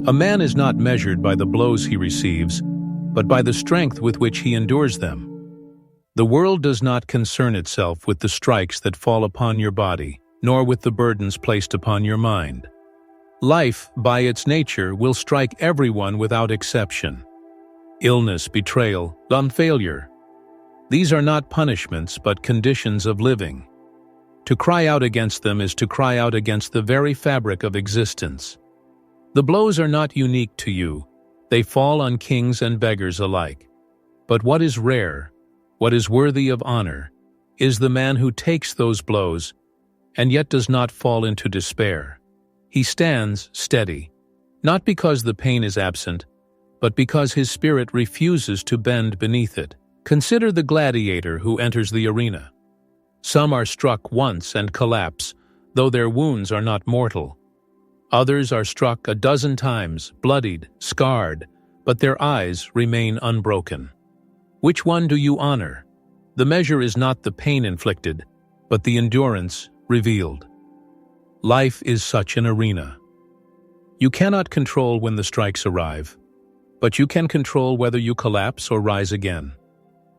A man is not measured by the blows he receives, but by the strength with which he endures them. The world does not concern itself with the strikes that fall upon your body, nor with the burdens placed upon your mind. Life, by its nature, will strike everyone without exception. Illness, betrayal, failure. These are not punishments, but conditions of living. To cry out against them is to cry out against the very fabric of existence. The blows are not unique to you. They fall on kings and beggars alike. But what is rare, what is worthy of honor, is the man who takes those blows and yet does not fall into despair. He stands steady, not because the pain is absent, but because his spirit refuses to bend beneath it. Consider the gladiator who enters the arena. Some are struck once and collapse, though their wounds are not mortal. Others are struck a dozen times, bloodied, scarred, but their eyes remain unbroken. Which one do you honor? The measure is not the pain inflicted, but the endurance revealed. Life is such an arena. You cannot control when the strikes arrive, but you can control whether you collapse or rise again.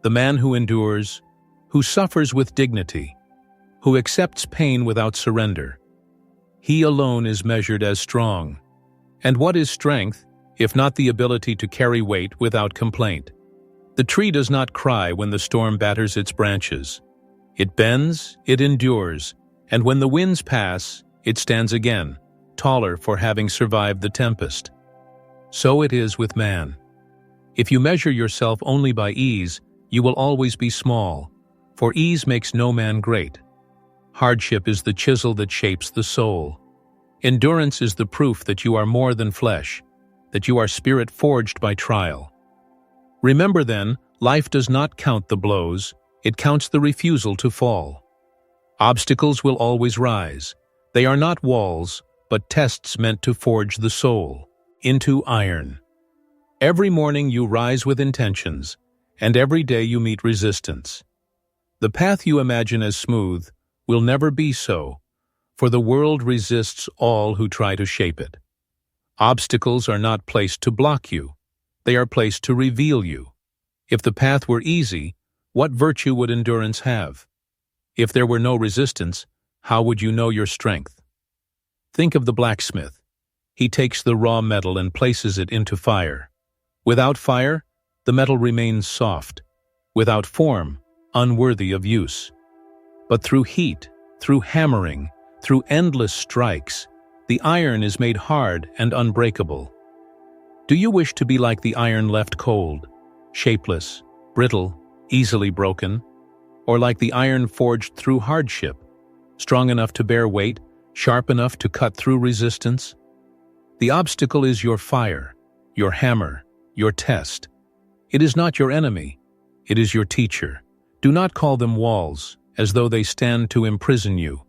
The man who endures, who suffers with dignity, who accepts pain without surrender, he alone is measured as strong. And what is strength, if not the ability to carry weight without complaint? The tree does not cry when the storm batters its branches. It bends, it endures, and when the winds pass, it stands again, taller for having survived the tempest. So it is with man. If you measure yourself only by ease, you will always be small, for ease makes no man great. Hardship is the chisel that shapes the soul. Endurance is the proof that you are more than flesh, that you are spirit forged by trial. Remember then, life does not count the blows, it counts the refusal to fall. Obstacles will always rise. They are not walls, but tests meant to forge the soul into iron. Every morning you rise with intentions, and every day you meet resistance. The path you imagine as smooth will never be so, for the world resists all who try to shape it. Obstacles are not placed to block you. They are placed to reveal you. If the path were easy, what virtue would endurance have? If there were no resistance, how would you know your strength? Think of the blacksmith. He takes the raw metal and places it into fire. Without fire, the metal remains soft. Without form, unworthy of use. But through heat, through hammering, through endless strikes, the iron is made hard and unbreakable. Do you wish to be like the iron left cold, shapeless, brittle, easily broken? Or like the iron forged through hardship, strong enough to bear weight, sharp enough to cut through resistance? The obstacle is your fire, your hammer, your test. It is not your enemy, it is your teacher. Do not call them walls, as though they stand to imprison you.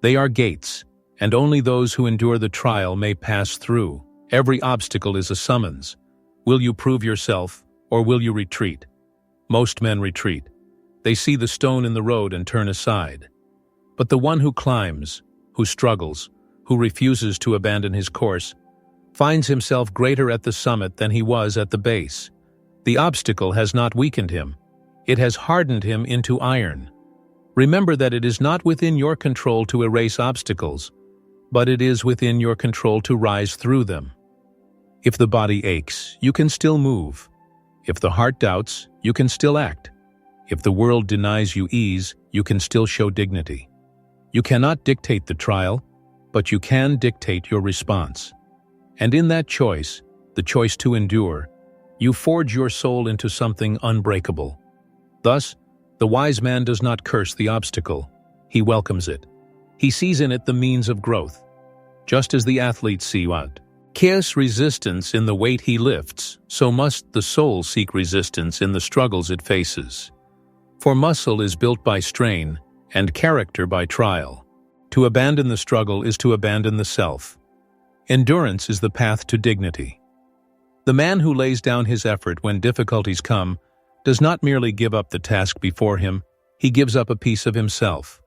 They are gates, and only those who endure the trial may pass through. Every obstacle is a summons. Will you prove yourself, or will you retreat? Most men retreat. They see the stone in the road and turn aside. But the one who climbs, who struggles, who refuses to abandon his course, finds himself greater at the summit than he was at the base. The obstacle has not weakened him. It has hardened him into iron. Remember that it is not within your control to erase obstacles, but it is within your control to rise through them. If the body aches, you can still move. If the heart doubts, you can still act. If the world denies you ease, you can still show dignity. You cannot dictate the trial, but you can dictate your response. And in that choice, the choice to endure, you forge your soul into something unbreakable. Thus, the wise man does not curse the obstacle, he welcomes it. He sees in it the means of growth. Just as the athletes see what cares resistance in the weight he lifts, so must the soul seek resistance in the struggles it faces. For muscle is built by strain, and character by trial. To abandon the struggle is to abandon the self. Endurance is the path to dignity. The man who lays down his effort when difficulties come does not merely give up the task before him, he gives up a piece of himself.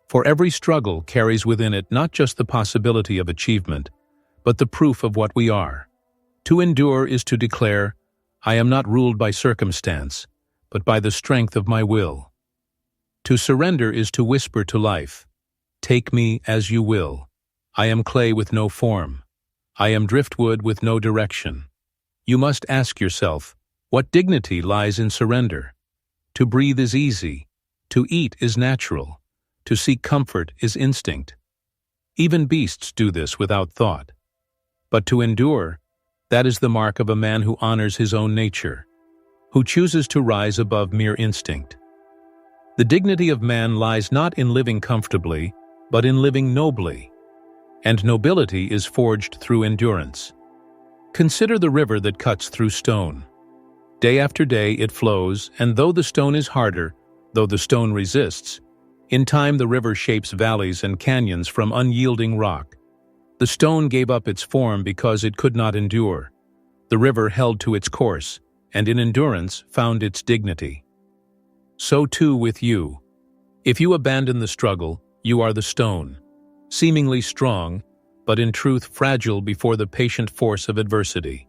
For every struggle carries within it not just the possibility of achievement, but the proof of what we are. To endure is to declare, I am not ruled by circumstance, but by the strength of my will. To surrender is to whisper to life, take me as you will. I am clay with no form. I am driftwood with no direction. You must ask yourself, what dignity lies in surrender? To breathe is easy. To eat is natural. To seek comfort is instinct. Even beasts do this without thought. But to endure, that is the mark of a man who honors his own nature, who chooses to rise above mere instinct. The dignity of man lies not in living comfortably, but in living nobly. And nobility is forged through endurance. Consider the river that cuts through stone. Day after day it flows, and though the stone is harder, though the stone resists, in time the river shapes valleys and canyons from unyielding rock. The stone gave up its form because it could not endure. The river held to its course, and in endurance found its dignity. So too with you. If you abandon the struggle, you are the stone, seemingly strong, but in truth fragile before the patient force of adversity.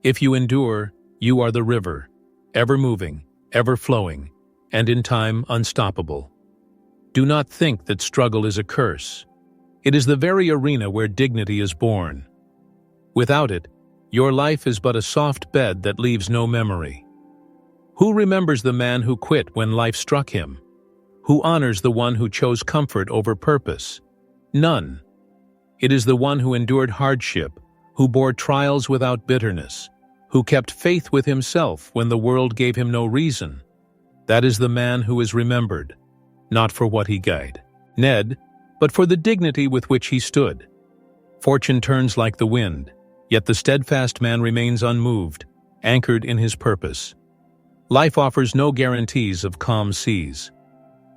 If you endure, you are the river, ever moving, ever flowing, and in time unstoppable. Do not think that struggle is a curse. It is the very arena where dignity is born. Without it, your life is but a soft bed that leaves no memory. Who remembers the man who quit when life struck him? Who honors the one who chose comfort over purpose? None. It is the one who endured hardship, who bore trials without bitterness, who kept faith with himself when the world gave him no reason. That is the man who is remembered, not for what he gained, but for the dignity with which he stood. Fortune turns like the wind, yet the steadfast man remains unmoved, anchored in his purpose. Life offers no guarantees of calm seas.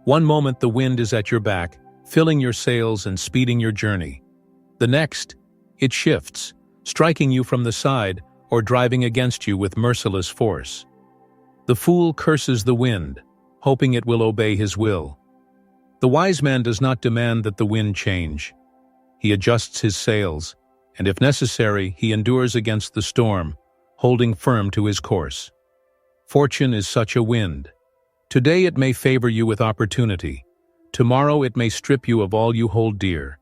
One moment the wind is at your back, filling your sails and speeding your journey. The next, it shifts, striking you from the side or driving against you with merciless force. The fool curses the wind, hoping it will obey his will. The wise man does not demand that the wind change. He adjusts his sails, and if necessary, he endures against the storm, holding firm to his course. Fortune is such a wind. Today it may favor you with opportunity. Tomorrow it may strip you of all you hold dear.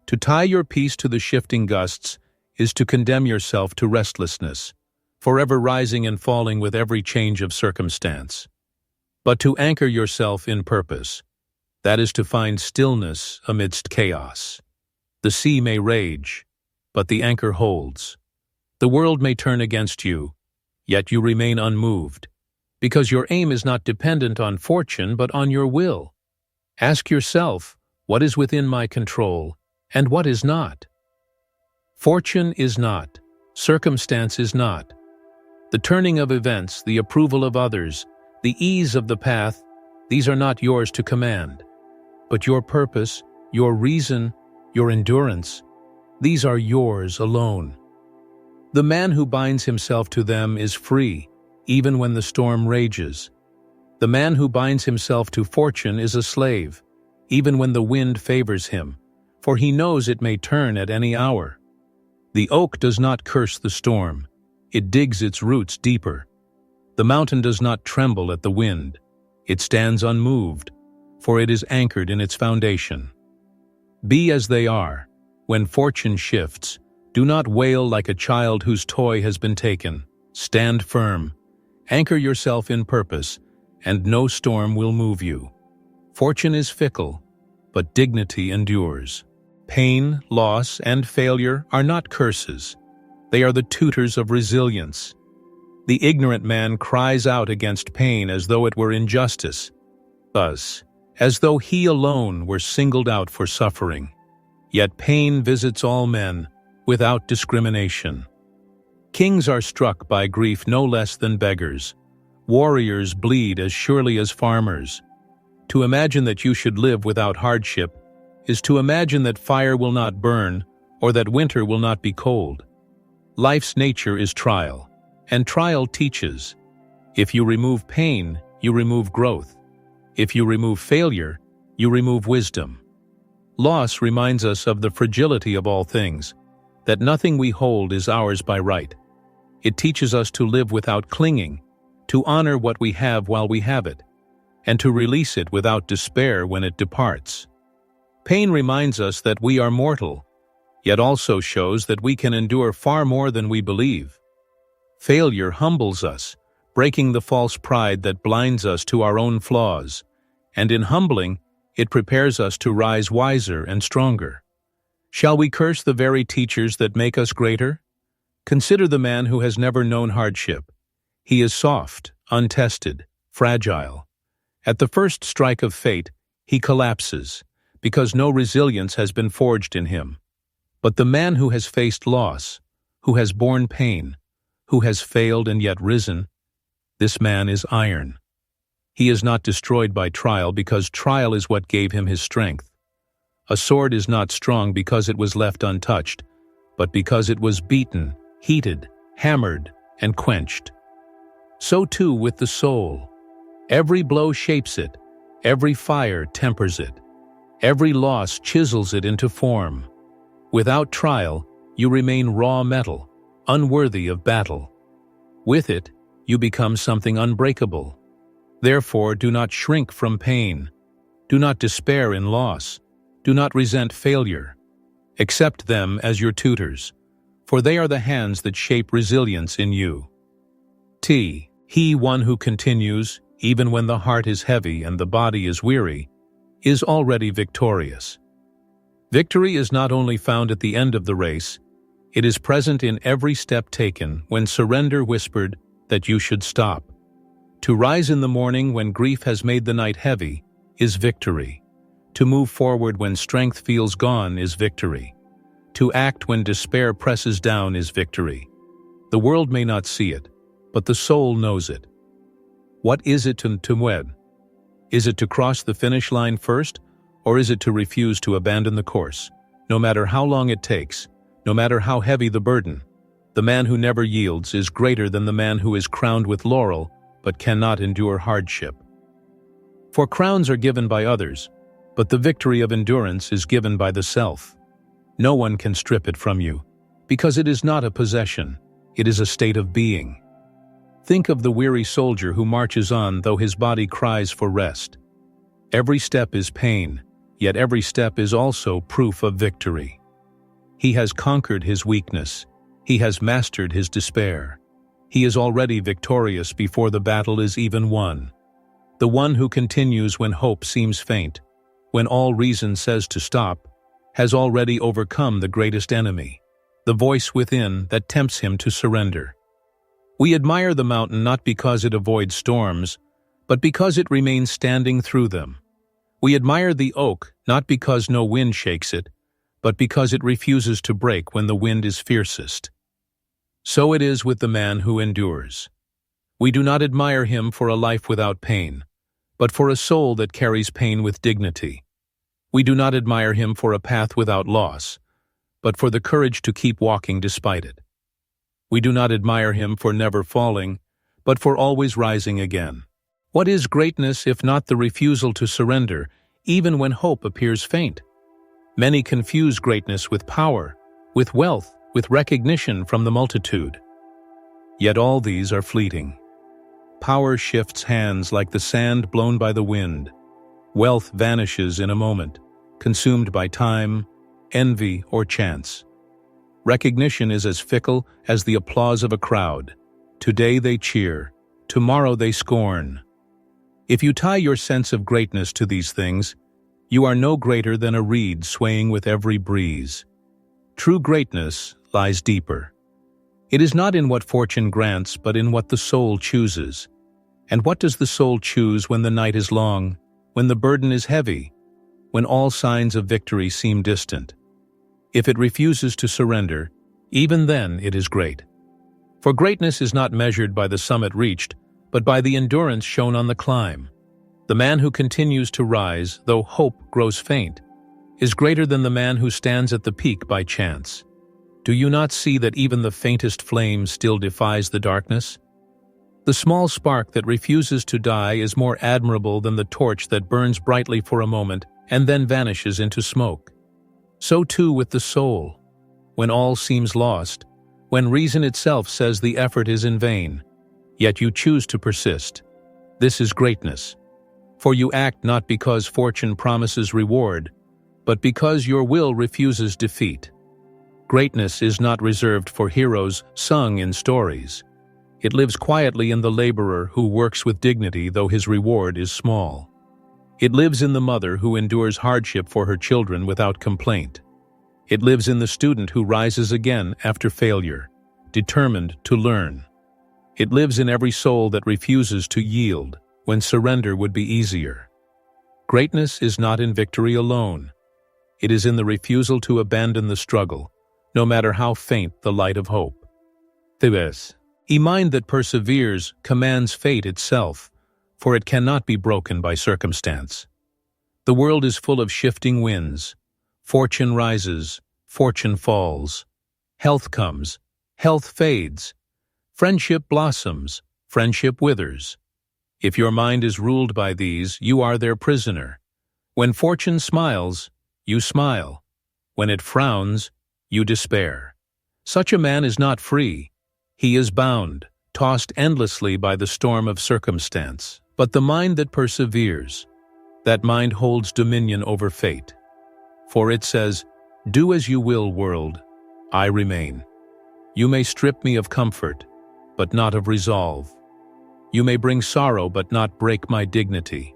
To tie your peace to the shifting gusts is to condemn yourself to restlessness, forever rising and falling with every change of circumstance. But to anchor yourself in purpose, that is to find stillness amidst chaos. The sea may rage, but the anchor holds. The world may turn against you, yet you remain unmoved, because your aim is not dependent on fortune but on your will. Ask yourself, what is within my control, and what is not? Fortune is not, circumstance is not. The turning of events, the approval of others, the ease of the path, these are not yours to command. But your purpose, your reason, your endurance, these are yours alone. The man who binds himself to them is free, even when the storm rages. The man who binds himself to fortune is a slave, even when the wind favors him, for he knows it may turn at any hour. The oak does not curse the storm, it digs its roots deeper. The mountain does not tremble at the wind, it stands unmoved, for it is anchored in its foundation. Be as they are. When fortune shifts, do not wail like a child whose toy has been taken. Stand firm, anchor yourself in purpose, and no storm will move you. Fortune is fickle, but dignity endures. Pain, loss, and failure are not curses. They are the tutors of resilience. The ignorant man cries out against pain as though it were injustice, thus, as though he alone were singled out for suffering. Yet pain visits all men, without discrimination. Kings are struck by grief no less than beggars. Warriors bleed as surely as farmers. To imagine that you should live without hardship is to imagine that fire will not burn or that winter will not be cold. Life's nature is trial, and trial teaches. If you remove pain, you remove growth. If you remove failure, you remove wisdom. Loss reminds us of the fragility of all things, that nothing we hold is ours by right. It teaches us to live without clinging, to honor what we have while we have it, and to release it without despair when it departs. Pain reminds us that we are mortal, yet also shows that we can endure far more than we believe. Failure humbles us, breaking the false pride that blinds us to our own flaws, and in humbling, it prepares us to rise wiser and stronger. Shall we curse the very teachers that make us greater? Consider the man who has never known hardship. He is soft, untested, fragile. At the first strike of fate, he collapses, because no resilience has been forged in him. But the man who has faced loss, who has borne pain, who has failed and yet risen, this man is iron. He is not destroyed by trial because trial is what gave him his strength. A sword is not strong because it was left untouched, but because it was beaten, heated, hammered, and quenched. So too with the soul. Every blow shapes it, every fire tempers it, every loss chisels it into form. Without trial, you remain raw metal, unworthy of battle. With it, you become something unbreakable. Therefore, do not shrink from pain. Do not despair in loss. Do not resent failure. Accept them as your tutors, for they are the hands that shape resilience in you. He one who continues, even when the heart is heavy and the body is weary, is already victorious. Victory is not only found at the end of the race, it is present in every step taken when surrender whispered that you should stop. To rise in the morning when grief has made the night heavy is victory. To move forward when strength feels gone is victory. To act when despair presses down is victory. The world may not see it, but the soul knows it. What is it to wed? Is it to cross the finish line first, or is it to refuse to abandon the course? No matter how long it takes, no matter how heavy the burden, the man who never yields is greater than the man who is crowned with laurel but cannot endure hardship. For crowns are given by others, but the victory of endurance is given by the self. No one can strip it from you, because it is not a possession, it is a state of being. Think of the weary soldier who marches on though his body cries for rest. Every step is pain, yet every step is also proof of victory. He has conquered his weakness. He has mastered his despair. He is already victorious before the battle is even won. The one who continues when hope seems faint, when all reason says to stop, has already overcome the greatest enemy, the voice within that tempts him to surrender. We admire the mountain not because it avoids storms, but because it remains standing through them. We admire the oak not because no wind shakes it, but because it refuses to break when the wind is fiercest. So it is with the man who endures. We do not admire him for a life without pain, but for a soul that carries pain with dignity. We do not admire him for a path without loss, but for the courage to keep walking despite it. We do not admire him for never falling, but for always rising again. What is greatness if not the refusal to surrender, even when hope appears faint? Many confuse greatness with power, with wealth, with recognition from the multitude. Yet all these are fleeting. Power shifts hands like the sand blown by the wind. Wealth vanishes in a moment, consumed by time, envy, or chance. Recognition is as fickle as the applause of a crowd. Today they cheer, tomorrow they scorn. If you tie your sense of greatness to these things, you are no greater than a reed swaying with every breeze. True greatness lies deeper. It is not in what fortune grants, but in what the soul chooses. And what does the soul choose when the night is long, when the burden is heavy, when all signs of victory seem distant? If it refuses to surrender, even then it is great. For greatness is not measured by the summit reached, but by the endurance shown on the climb. The man who continues to rise, though hope grows faint, is greater than the man who stands at the peak by chance. Do you not see that even the faintest flame still defies the darkness? The small spark that refuses to die is more admirable than the torch that burns brightly for a moment and then vanishes into smoke. So too with the soul. when all seems lost, when reason itself says the effort is in vain, yet you choose to persist. This is greatness. For you act not because fortune promises reward, but because your will refuses defeat. Greatness is not reserved for heroes sung in stories. It lives quietly in the laborer who works with dignity though his reward is small. It lives in the mother who endures hardship for her children without complaint. It lives in the student who rises again after failure, determined to learn. It lives in every soul that refuses to yield when surrender would be easier. Greatness is not in victory alone. It is in the refusal to abandon the struggle, no matter how faint the light of hope. A mind that perseveres commands fate itself, for it cannot be broken by circumstance. The world is full of shifting winds. Fortune rises, fortune falls. Health comes, health fades. Friendship blossoms, friendship withers. If your mind is ruled by these, you are their prisoner. When fortune smiles, you smile. When it frowns, you despair. Such a man is not free. He is bound, tossed endlessly by the storm of circumstance. But the mind that perseveres, that mind holds dominion over fate. For it says, "Do as you will, world, I remain. You may strip me of comfort, but not of resolve. You may bring sorrow, but not break my dignity.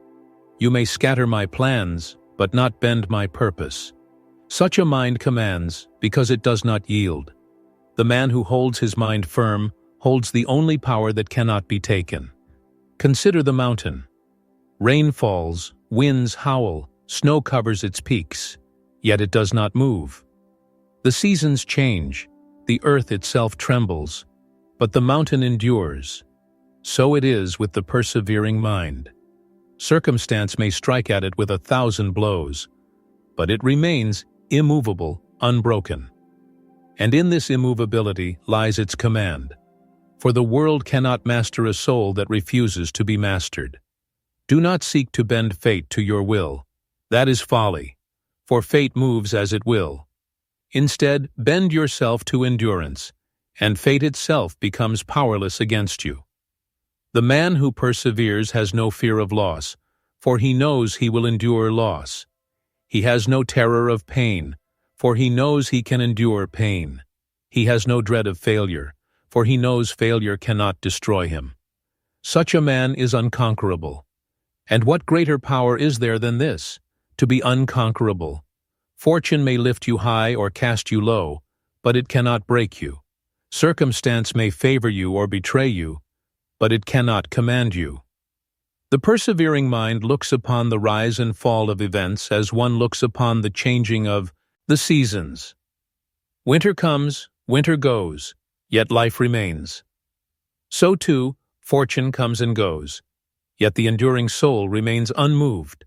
You may scatter my plans, but not bend my purpose." Such a mind commands, because it does not yield. The man who holds his mind firm holds the only power that cannot be taken. Consider the mountain. Rain falls, winds howl, snow covers its peaks, yet it does not move. The seasons change, the earth itself trembles, but the mountain endures. So it is with the persevering mind. Circumstance may strike at it with 1,000 blows, but it remains immovable, unbroken. And in this immovability lies its command. For the world cannot master a soul that refuses to be mastered. Do not seek to bend fate to your will. That is folly, for fate moves as it will. Instead, bend yourself to endurance, and fate itself becomes powerless against you. The man who perseveres has no fear of loss, for he knows he will endure loss. He has no terror of pain, for he knows he can endure pain. He has no dread of failure, for he knows failure cannot destroy him. Such a man is unconquerable. And what greater power is there than this, to be unconquerable? Fortune may lift you high or cast you low, but it cannot break you. Circumstance may favor you or betray you, but it cannot command you. The persevering mind looks upon the rise and fall of events as one looks upon the changing of the seasons. Winter comes, winter goes, yet life remains. So too, fortune comes and goes, yet the enduring soul remains unmoved.